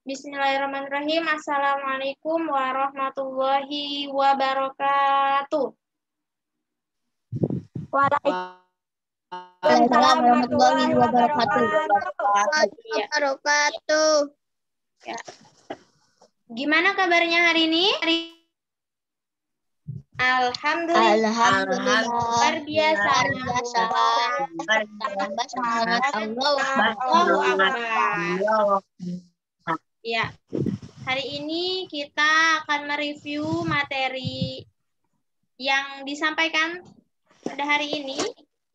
Bismillahirrahmanirrahim. Assalamualaikum warahmatullahi wabarakatuh. Waalaikumsalam warahmatullahi wabarakatuh. Ya. Gimana kabarnya hari ini? Alhamdulillah. Luar biasa. Allahu Akbar. Ya. Hari ini kita akan mereview materi yang disampaikan pada hari ini,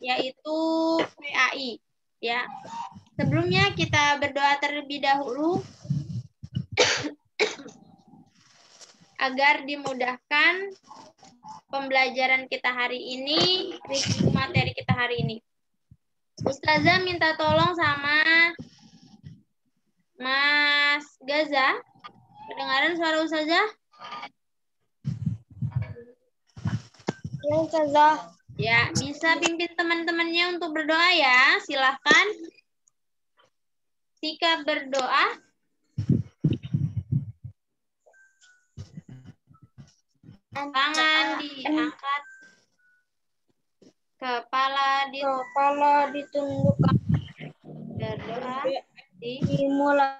yaitu PAI. Ya. Sebelumnya kita berdoa terlebih dahulu agar dimudahkan pembelajaran kita hari ini, review materi kita hari ini. Ustazah minta tolong sama Mas Gaza. Kedengaran suara Ustazah? Ya, Ustazah. Ya, bisa pimpin teman-temannya untuk berdoa ya. Silahkan. Sikap berdoa. Tangan diangkat. Kepala ditundukkan. Berdoa. Dimulai.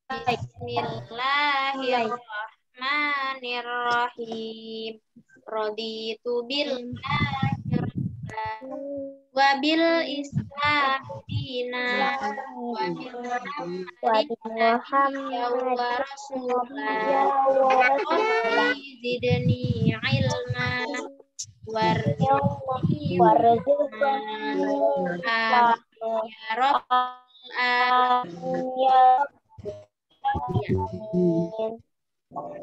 Bismillahirrahmanirrahim. Raditu billahi wa bil islam dina wa bil Muhammadin wa rasulah rabbi zidni ilma warzuqni ya rabbal alamin.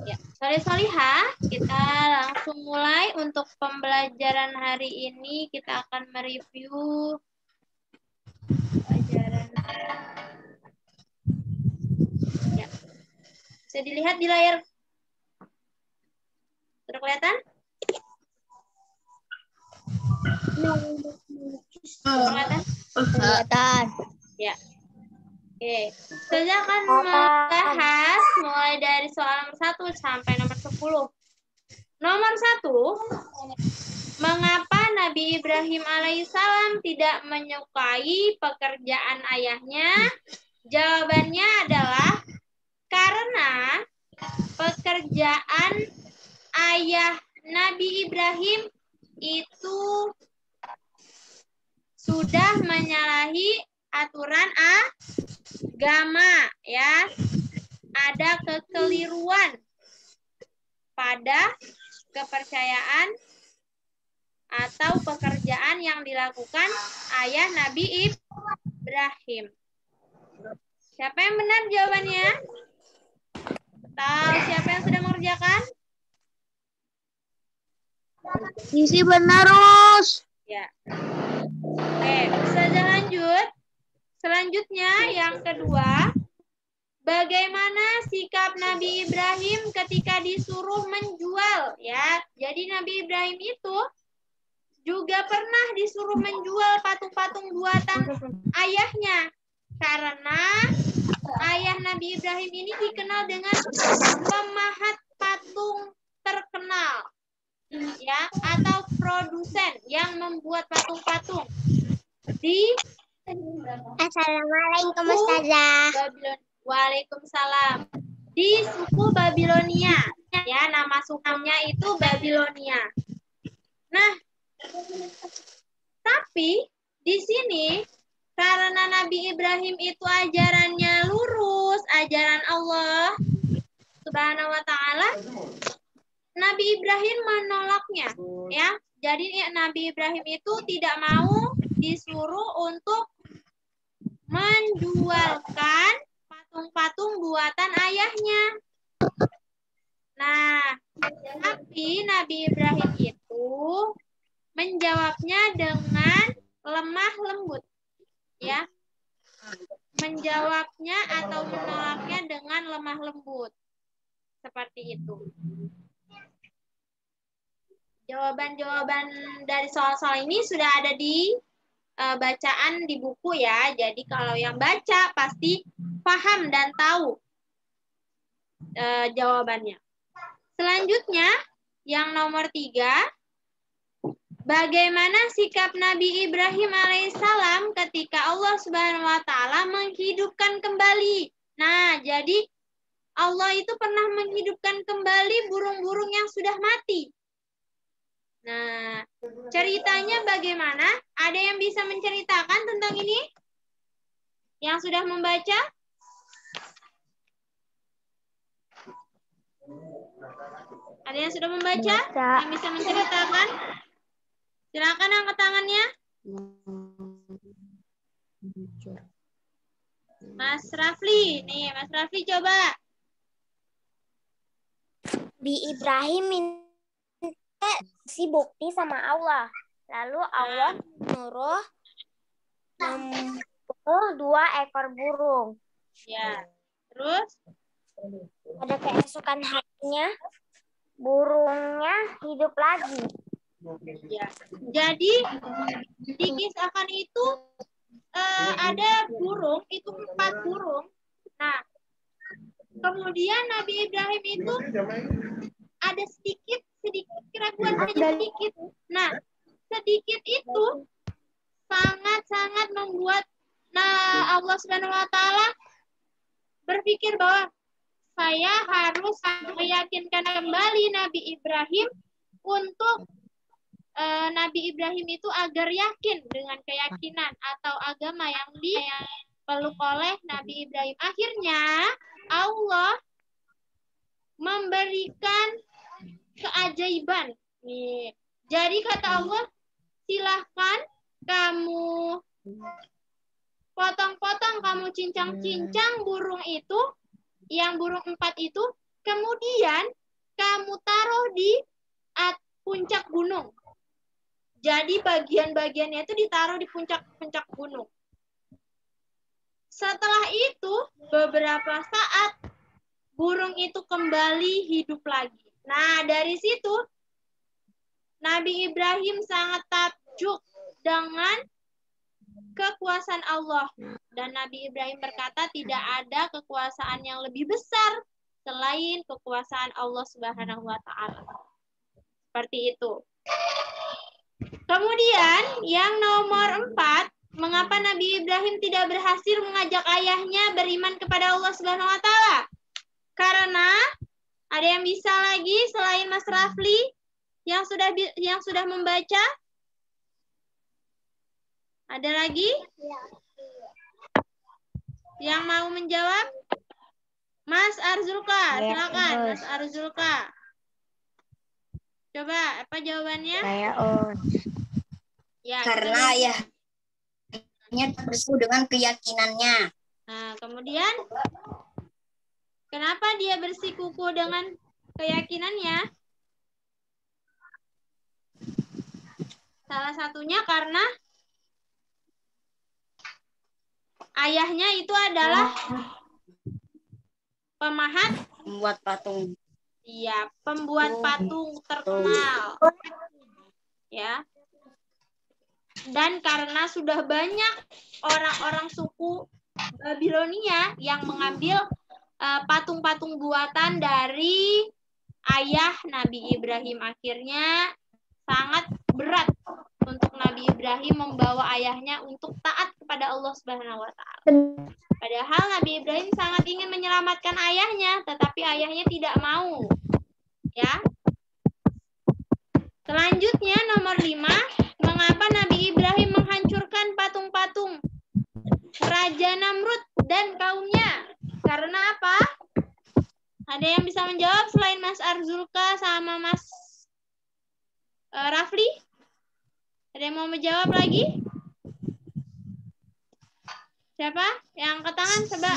Ya, soleh-solihah, kita langsung mulai untuk pembelajaran hari ini. Kita akan mereview pelajaran. Ya. Bisa dilihat di layar. Sudah kelihatan? Kelihatan. Ya. Oke. Saya akan membahas mulai dari soal nomor 1 sampai nomor 10. Nomor 1, mengapa Nabi Ibrahim alaihissalam tidak menyukai pekerjaan ayahnya? Jawabannya adalah karena pekerjaan ayah Nabi Ibrahim itu sudah menyalahi aturan agama, ya. Ada kekeliruan pada kepercayaan atau pekerjaan yang dilakukan ayah Nabi Ibrahim. Siapa yang benar jawabannya? Tahu siapa yang sudah mengerjakan? Isi benar, Us. Ya. Oke, bisa lanjut. Selanjutnya yang kedua, bagaimana sikap Nabi Ibrahim ketika disuruh menjual, ya. Jadi Nabi Ibrahim itu juga pernah disuruh menjual patung-patung buatan ayahnya. Karena ayah Nabi Ibrahim ini dikenal dengan pemahat patung terkenal, ya, atau produsen yang membuat patung-patung di Assalamualaikum, Ustazah. Waalaikumsalam. Di suku Babilonia, ya, nama sukunya itu Babilonia. Nah, tapi di sini karena Nabi Ibrahim itu ajarannya lurus, ajaran Allah Subhanahu wa taala, Nabi Ibrahim menolaknya, ya. Jadi Nabi Ibrahim itu tidak mau disuruh untuk menjualkan patung-patung buatan ayahnya. Nah, tapi Nabi Ibrahim itu menjawabnya dengan lemah lembut, ya. Menjawabnya atau menolaknya dengan lemah lembut. Seperti itu. Jawaban-jawaban dari soal-soal ini sudah ada di bacaan di buku, ya. Jadi kalau yang baca pasti paham dan tahu jawabannya. Selanjutnya, yang nomor 3, bagaimana sikap Nabi Ibrahim alaihissalam ketika Allah Subhanahu wa taala menghidupkan kembali. Nah, jadi Allah itu pernah menghidupkan kembali burung-burung yang sudah mati. Nah, ceritanya bagaimana? Ada yang bisa menceritakan tentang ini? Yang sudah membaca? Ada yang sudah membaca? Yang bisa menceritakan? Silakan angkat tangannya. Mas Rafli, nih Mas Rafli coba. Nabi Ibrahim minta si bukti sama Allah. Lalu Allah menyuruh membunuh 2 ekor burung. Ya. Terus? Pada keesokan harinya, burungnya hidup lagi. Ya. Jadi dikisahkan itu ada burung, itu 4 burung. Nah, kemudian Nabi Ibrahim itu ada sedikit keraguan saja sedikit. Nah, sedikit itu sangat-sangat membuat Allah Subhanahu wa taala berpikir bahwa saya harus meyakinkan kembali Nabi Ibrahim untuk Nabi Ibrahim itu agar yakin dengan keyakinan atau agama yang dipeluk oleh Nabi Ibrahim. Akhirnya Allah memberikan keajaiban. Nih. Jadi kata Allah, silahkan kamu potong-potong, kamu cincang-cincang burung itu, yang burung 4 itu, kemudian kamu taruh di puncak gunung. Jadi bagian-bagiannya itu ditaruh di puncak-puncak gunung. Setelah itu, beberapa saat, burung itu kembali hidup lagi. Nah, dari situ, Nabi Ibrahim sangat takjub dengan kekuasaan Allah. Dan Nabi Ibrahim berkata, tidak ada kekuasaan yang lebih besar selain kekuasaan Allah Subhanahu wa taala. Seperti itu. Kemudian yang nomor 4, mengapa Nabi Ibrahim tidak berhasil mengajak ayahnya beriman kepada Allah Subhanahu wa taala? Karena ada yang bisa lagi selain Mas Rafli yang sudah membaca? Ada lagi? Yang mau menjawab? Mas Arzulka, silakan Mas Arzulka. Coba, apa jawabannya? Ya, karena ayahnya bersekutu dengan keyakinannya. Nah, kemudian kenapa dia bersikuku dengan keyakinannya? Salah satunya karena ayahnya itu adalah Membuat patung. Iya, pembuat patung terkenal. Ya. Dan karena sudah banyak orang-orang suku Babilonia yang mengambil patung-patung buatan dari ayah Nabi Ibrahim, akhirnya sangat berat untuk Nabi Ibrahim membawa ayahnya untuk taat kepada Allah Subhanahu wa taala. Padahal Nabi Ibrahim sangat ingin menyelamatkan ayahnya, tetapi ayahnya tidak mau. Ya. Selanjutnya nomor 5, mengapa Nabi Ibrahim menghancurkan patung-patung Raja Namrud dan kaumnya? Karena apa? Ada yang bisa menjawab selain Mas Arzulka sama Mas Rafli? Ada yang mau menjawab lagi? Siapa? Yang angkat tangan coba.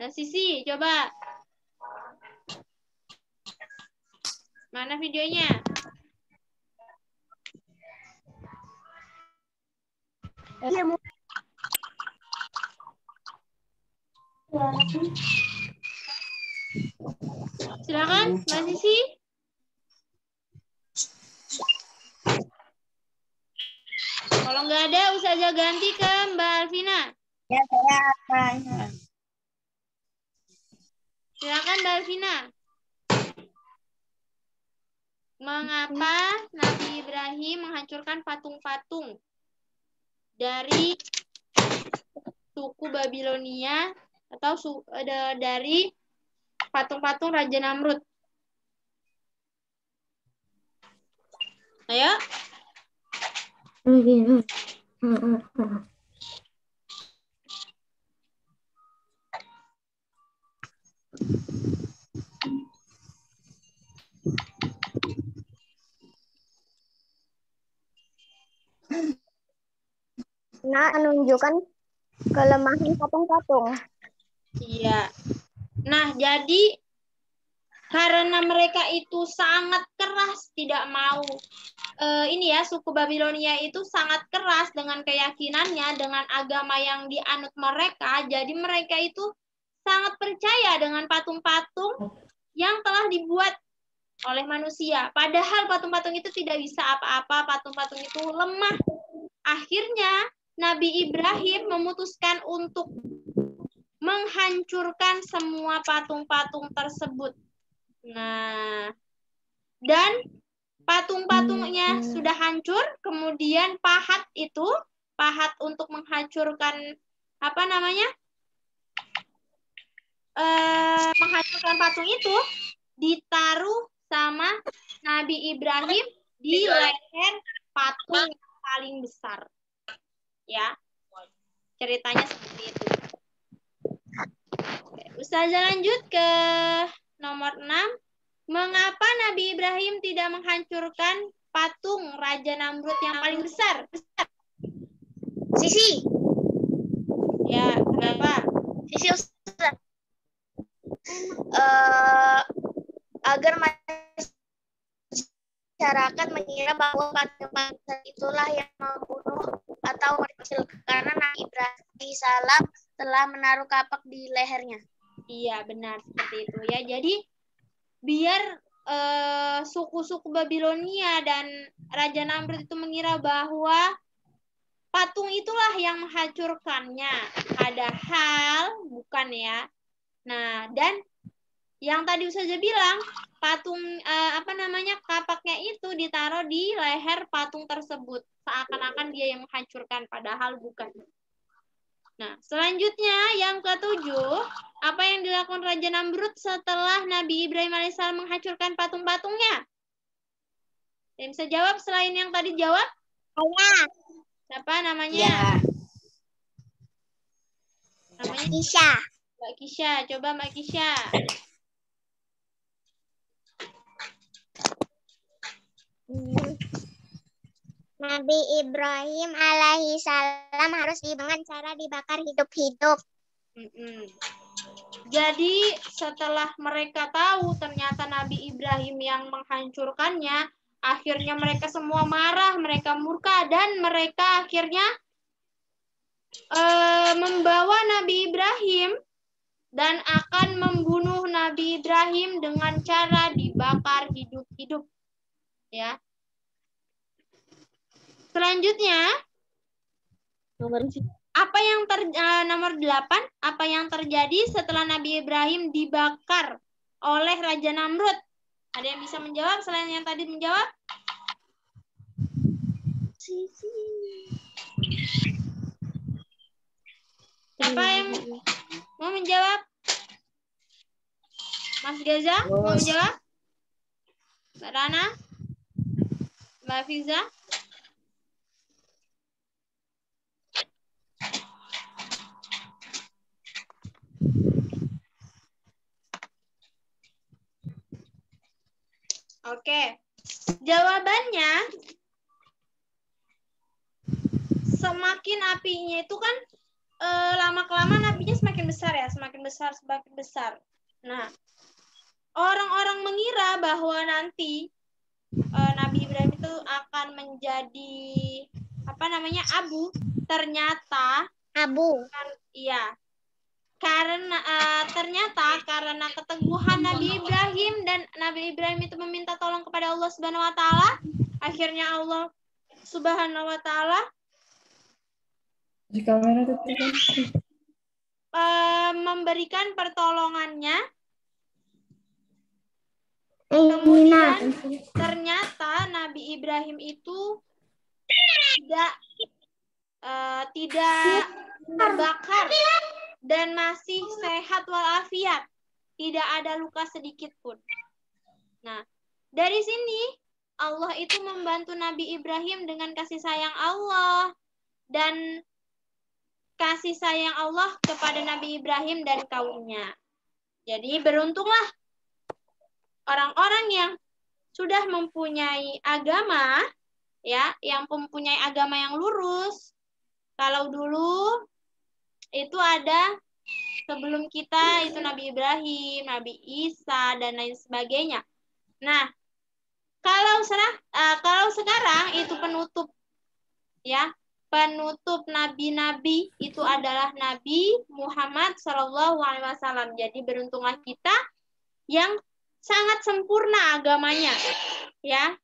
Nah, Sisi, coba. Mana videonya? Silakan, Mbak Sisi. Kalau nggak ada, Ustazah ganti ke Mbak Alvina. Ya, saya apa? Silakan Mbak Alvina. Mengapa Nabi Ibrahim menghancurkan patung-patung dari suku Babilonia atau dari patung-patung Raja Namrud? Ayo. Nah, menunjukkan kelemahan patung-patung. Iya. Nah, jadi karena mereka itu sangat keras, tidak mau ini ya, suku Babilonia itu sangat keras dengan keyakinannya, dengan agama yang dianut mereka. Jadi mereka itu sangat percaya dengan patung-patung yang telah dibuat oleh manusia. Padahal patung-patung itu tidak bisa apa-apa, patung-patung itu lemah. Akhirnya Nabi Ibrahim memutuskan untuk menghancurkan semua patung-patung tersebut. Nah, dan patung-patungnya sudah hancur, kemudian pahat untuk menghancurkan menghancurkan patung itu ditaruh sama Nabi Ibrahim di leher patung yang paling besar. Ya, ceritanya seperti itu. Ustazah lanjut ke nomor 6. Mengapa Nabi Ibrahim tidak menghancurkan patung Raja Namrud yang paling besar? Sisi. Ya, kenapa? Sisi Ustaz. Agar masyarakat mengira bahwa patung itulah yang membunuh atau menghancurkan, karena Nabi Ibrahim salam telah menaruh kapak di lehernya. Iya, benar seperti itu ya. Jadi biar suku-suku Babilonia dan Raja Namrud itu mengira bahwa patung itulah yang menghancurkannya. Padahal bukan ya. Nah, dan yang tadi Ustazah bilang, patung kapaknya itu ditaruh di leher patung tersebut. Seakan-akan dia yang menghancurkan, padahal bukan. Nah, selanjutnya yang ke-7, apa yang dilakukan Raja Namrud setelah Nabi Ibrahim alaihissalam menghancurkan patung-patungnya? Yang bisa jawab selain yang tadi jawab? Saya. Siapa namanya? Ya. Namanya Kisha. Mbak Kisha. Coba Mbak Kisha. Nabi Ibrahim alaihi salam harus dengan cara dibakar hidup-hidup. Jadi setelah mereka tahu ternyata Nabi Ibrahim yang menghancurkannya, akhirnya mereka semua marah, mereka murka, dan mereka akhirnya membawa Nabi Ibrahim dan akan membunuh Nabi Ibrahim dengan cara dibakar hidup-hidup. Ya. Selanjutnya, nomor 8, apa yang terjadi setelah Nabi Ibrahim dibakar oleh Raja Namrud? Ada yang bisa menjawab selain yang tadi menjawab? Siapa yang mau menjawab? Mas Gaza mau menjawab? Mbak Rana? Mbak Fiza? Oke, jawabannya semakin apinya itu kan lama-kelamaan apinya semakin besar ya, semakin besar. Nah, orang-orang mengira bahwa nanti Nabi Ibrahim itu akan menjadi abu. Ternyata abu. Iya. Ternyata karena keteguhan Nabi Ibrahim dan Nabi Ibrahim itu meminta tolong kepada Allah Subhanahu wa taala, akhirnya Allah Subhanahu wa taala memberikan pertolongannya Kemudian ternyata Nabi Ibrahim itu tidak terbakar dan masih sehat walafiat. Tidak ada luka sedikit pun. Nah, dari sini Allah itu membantu Nabi Ibrahim dengan kasih sayang Allah dan kasih sayang Allah kepada Nabi Ibrahim dan kaumnya. Jadi beruntunglah orang-orang yang sudah mempunyai agama, ya, yang mempunyai agama yang lurus. Kalau dulu itu ada sebelum kita itu Nabi Ibrahim, Nabi Isa dan lain sebagainya. Nah, kalau sekarang itu penutup, ya, penutup nabi-nabi itu adalah Nabi Muhammad SAW. Jadi beruntunglah kita yang sangat sempurna agamanya, ya.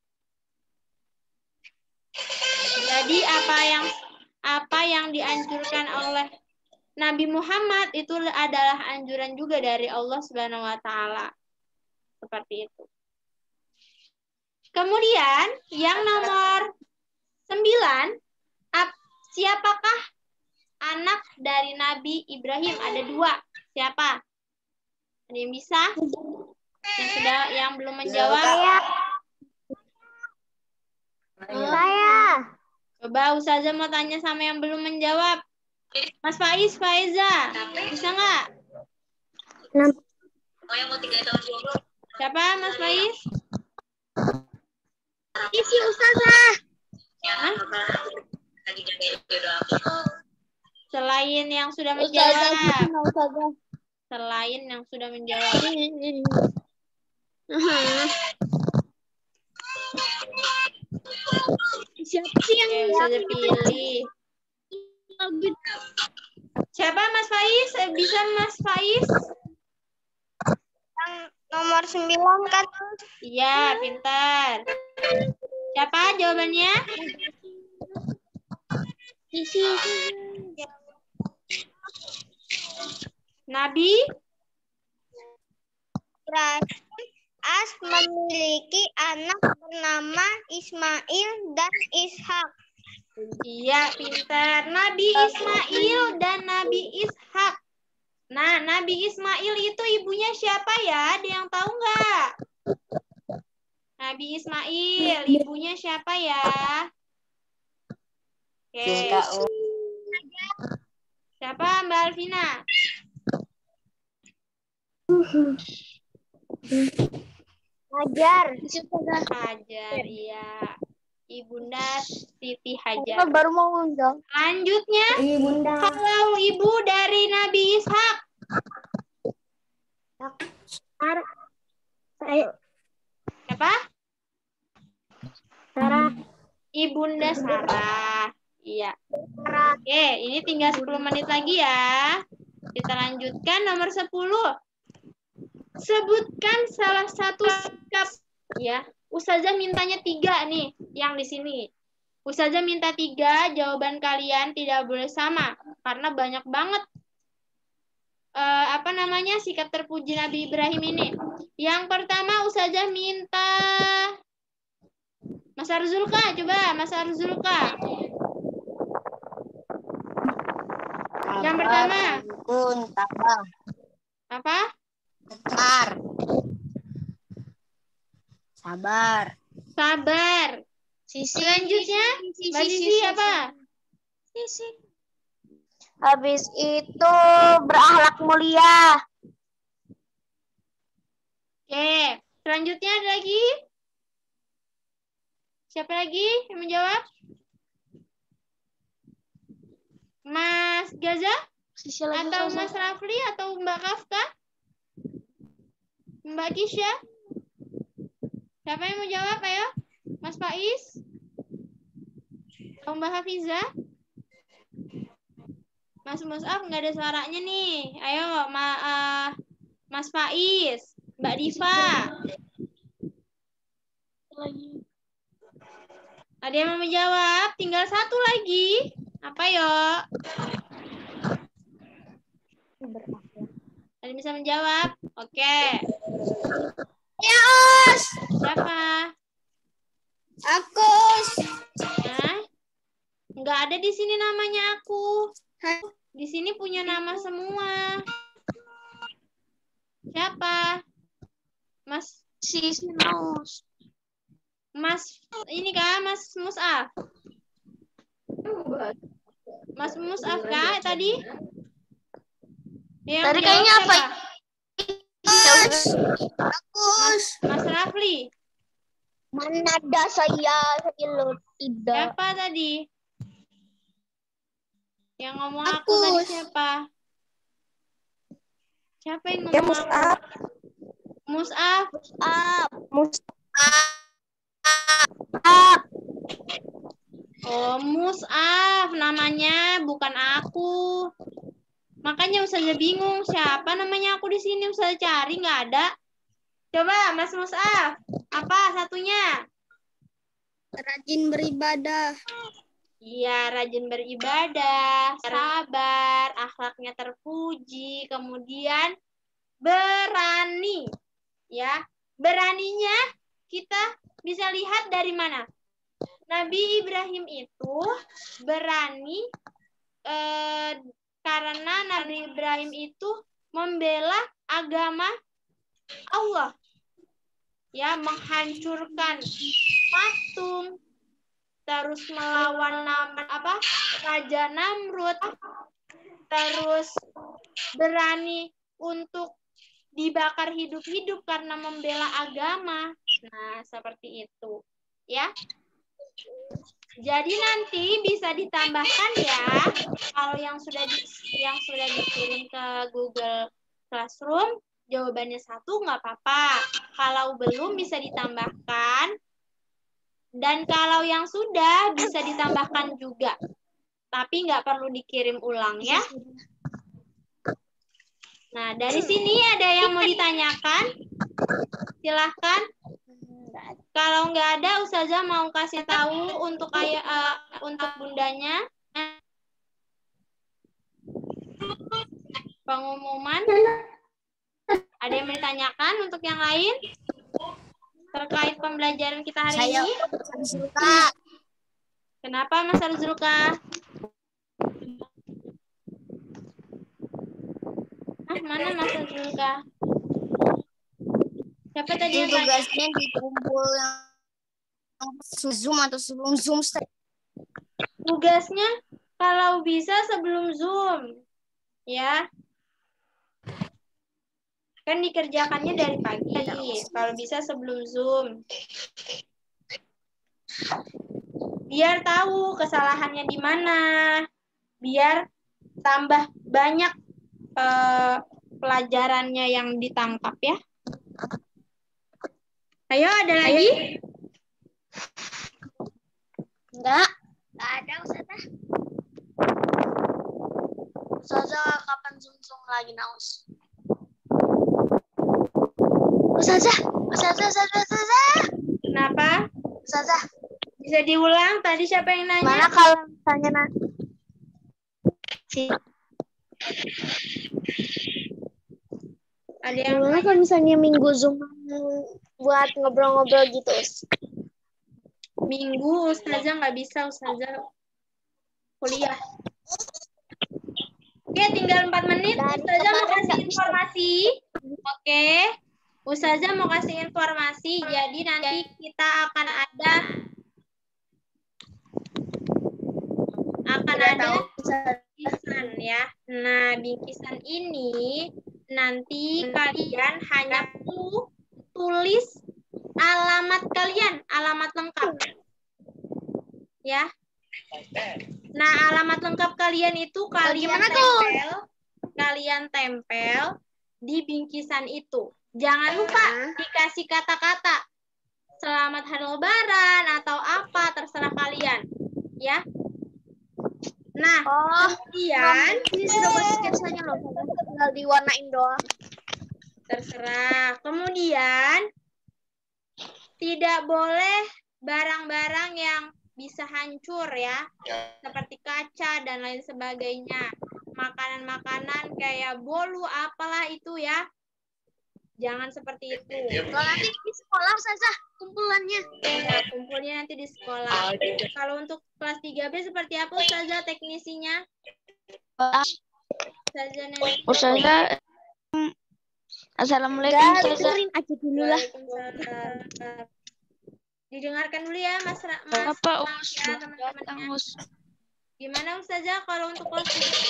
Jadi apa yang dianjurkan oleh Nabi Muhammad itu adalah anjuran juga dari Allah Subhanahu wa taala. Seperti itu. Kemudian yang nomor 9, siapakah anak dari Nabi Ibrahim? Ada 2. Siapa? Ada yang bisa? Yang belum menjawab? Saya. Coba Ustazah mau tanya sama yang belum menjawab. Mas Faiz, Faiza, bisa nggak? Oh, yang mau 3 tahun 20. Siapa Mas Faiz? Isi Ustazah. Hah? Selain yang sudah menjawab. Selain yang sudah menjawab. Siapa sih yang bisa dipilih? Siapa Mas Faiz? Bisa Mas Faiz? Yang nomor 9 kan? Iya, pintar. Siapa jawabannya? Nabi Ibrahim memiliki anak bernama Ismail dan Ishak. Iya, pintar. Nabi Ismail dan Nabi Ishak. Nah, Nabi Ismail itu ibunya siapa ya? Ada yang tahu nggak? Nabi Ismail, ibunya siapa ya? Oke. Siapa Mbak Alvina? Hajar. Hajar, iya. Ibunda Siti Hajar. Baru mau ngundang. Lanjutnya, Ibunda. kalau ibu dari Nabi Ishak. Siapa? Sarah. Ibunda Sarah. Iya. Oke, ini tinggal 10 menit lagi ya. Kita lanjutkan nomor 10. Sebutkan salah satu sikap, ya. Ustazah mintanya 3 nih, yang di sini. Ustazah minta 3, jawaban kalian tidak boleh sama, karena banyak banget sikap terpuji Nabi Ibrahim ini. Yang pertama Ustazah minta Mas Arzulka, coba Mas Arzulka. Yang pertama. Apa? Sabar. Selanjutnya, Mbak Sisi apa? Sisi. Habis itu berakhlak mulia. Oke, selanjutnya ada lagi? Siapa lagi yang menjawab? Mas Gaza? Atau Mas Rafli? Atau Mbak Kafka? Mbak Kisha? Siapa yang mau jawab? Ayo. Mas Faiz? Atau Mbak Hafiza? Mas Mus'ab nggak ada suaranya nih. Ayo, Mas Faiz. Mbak Diva. Ada yang mau menjawab? Tinggal 1 lagi. Apa yuk? Ada yang bisa menjawab? Oke. Ya, Us. Siapa? Aku. Hah? Nggak ada di sini namanya aku. Hah? Di sini punya nama semua. Siapa? Mas Sinus. Mas ini kah Mas Mus'af? Mas Mus'af kah tadi? Yang Tadi jawab kayaknya apa? siapa? Mas Rafli. Mana ada saya lo tidak. Siapa tadi? Yang ngomong aku Aku. tadi siapa? Siapa yang ngomong aku? Mus'af. Oh, Mus'af namanya, bukan aku. Makanya Ustazah bingung siapa namanya aku di sini. Ustazah cari nggak ada. Coba Mas Mus'af, apa satunya? Rajin beribadah. Iya, rajin beribadah, sabar, akhlaknya terpuji, kemudian berani. Ya, beraninya kita bisa lihat dari mana? Nabi Ibrahim itu berani karena Nabi Ibrahim itu membela agama Allah. Ya, menghancurkan patung, terus melawan Raja Namrud, terus berani untuk dibakar hidup-hidup karena membela agama. Nah, seperti itu. Ya. Jadi nanti bisa ditambahkan ya, kalau yang sudah dikirim ke Google Classroom, jawabannya 1 nggak apa-apa. Kalau belum bisa ditambahkan. Dan kalau yang sudah bisa ditambahkan juga. Tapi nggak perlu dikirim ulang ya. Nah, dari sini ada yang mau ditanyakan? Silahkan. Kalau nggak ada, Ustazah mau kasih tahu untuk bundanya. Pengumuman. Ada yang mau ditanyakan untuk yang lain? Terkait pembelajaran kita hari ini? Kenapa Mas Arzulka? Mana Mas Arzulka? Siapa tadi yang tanya? Tugasnya dikumpul yang Zoom atau sebelum Zoom. Tugasnya kalau bisa sebelum Zoom. Ya. Kan dikerjakannya dari pagi, kalau bisa sebelum Zoom. Biar tahu kesalahannya di mana. Biar tambah banyak pelajarannya yang ditangkap ya. Ayo, ada lagi? Enggak ada Ustazah. Ustazah kapan Zoom lagi Naus? Ustazah. Kenapa? Ustazah. Bisa diulang? Tadi siapa yang nanya? Mana kalau misalnya nanti? Ada yang Gimana kalau misalnya minggu Zoom buat ngobrol-ngobrol gitu? Minggu Ustazah nggak bisa, Ustazah kuliah. Oke, tinggal 4 menit. Ustazah mau kasih informasi. Oke. Ustazah mau kasih informasi. Jadi nanti kita akan ada bingkisan ya. Nah, bingkisan ini nanti kalian hanya perlu tulis alamat kalian, alamat lengkap. Ya. Nah, alamat lengkap kalian itu kalian tempel di bingkisan itu. Jangan lupa dikasih kata-kata. Selamat Hari Lebaran atau apa, terserah kalian. Ya. Nah, kemudian ini sudah buat sketsanya loh, tinggal diwarnain doang. Terserah. Kemudian tidak boleh barang-barang yang bisa hancur ya, seperti kaca dan lain sebagainya. Makanan-makanan kayak bolu apalah itu ya. Jangan seperti itu. Kalau nanti di sekolah Ustazah kumpulannya. Ya, kumpulnya nanti di sekolah. Kalau untuk kelas 3B seperti apa Ustazah teknisinya? Ustazah Nensi. Ustazah, Assalamualaikum Enggak, Ustazah. dengerin aja dulu lah. Waalaikumsalam. Didengarkan dulu ya Mas Apa Us? ya Datang teman-temannya. Us. Gimana Ustazah kalau untuk kelas 3B?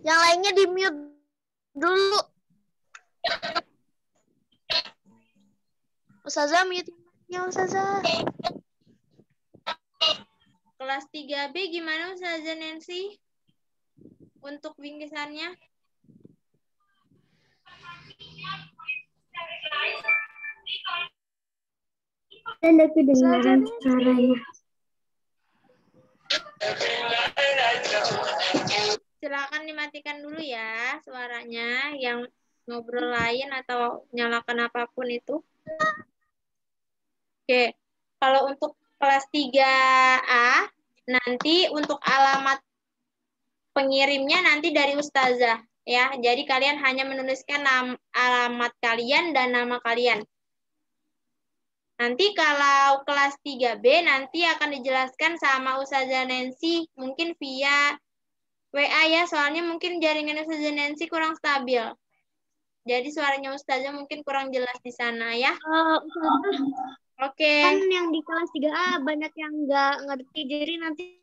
Yang lainnya di mute dulu. Ustazah mute ya Ustazah. Kelas 3B gimana Ustazah Nancy? Untuk bingkisannya? Dan kedengaran suaranya. Silakan dimatikan dulu ya suaranya, yang ngobrol lain atau nyalakan apapun itu. Oke, kalau untuk kelas 3A, nanti untuk alamat pengirimnya nanti dari Ustazah ya. Jadi kalian hanya menuliskan alamat kalian dan nama kalian. Nanti kalau kelas 3B nanti akan dijelaskan sama Ustazah Nancy mungkin via WA ya, soalnya mungkin jaringan Ustazah Nancy kurang stabil. Jadi suaranya Ustazah mungkin kurang jelas di sana ya. Oke. Kan yang di kelas 3A banyak yang nggak ngerti, jadi nanti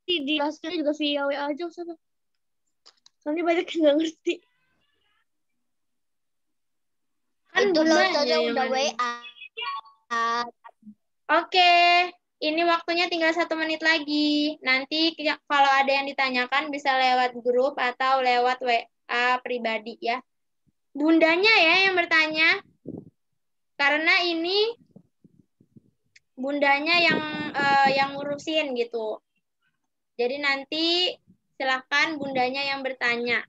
di kelasnya juga via WA aja Ustazah. Soalnya banyak yang nggak ngerti. Kan Itu loh banyak Ustazah yang udah ada. WA. Oke, ini waktunya tinggal 1 menit lagi. Nanti kalau ada yang ditanyakan bisa lewat grup atau lewat WA pribadi ya. Bundanya ya yang bertanya. Karena ini bundanya yang ngurusin gitu. Jadi nanti silahkan bundanya yang bertanya.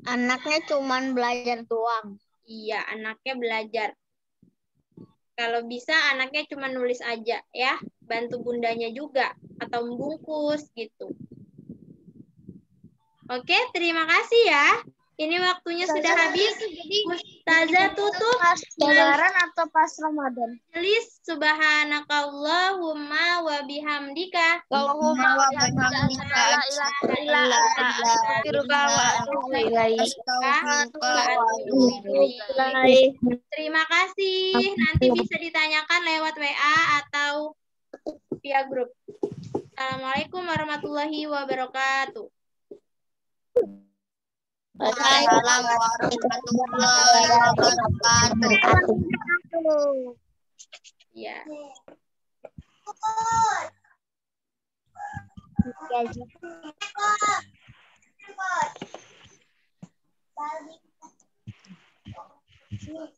Anaknya cuman belajar doang. Iya, anaknya belajar. Kalau bisa anaknya cuma nulis aja ya, bantu bundanya juga atau membungkus gitu. Oke, terima kasih ya. Ini waktunya sudah habis. Ustazah tutup. Pas Lebaran atau pas Ramadan? Tulis subhanakallahumma wa bihamdika. Allahumma wa bihamdika astaghfiruka wa atubu ilaik. Terima kasih. Nanti bisa ditanyakan lewat WA atau via grup. Assalamualaikum warahmatullahi wabarakatuh. Waalaikumsalam warahmatullahi wabarakatuh. Ya. Ya.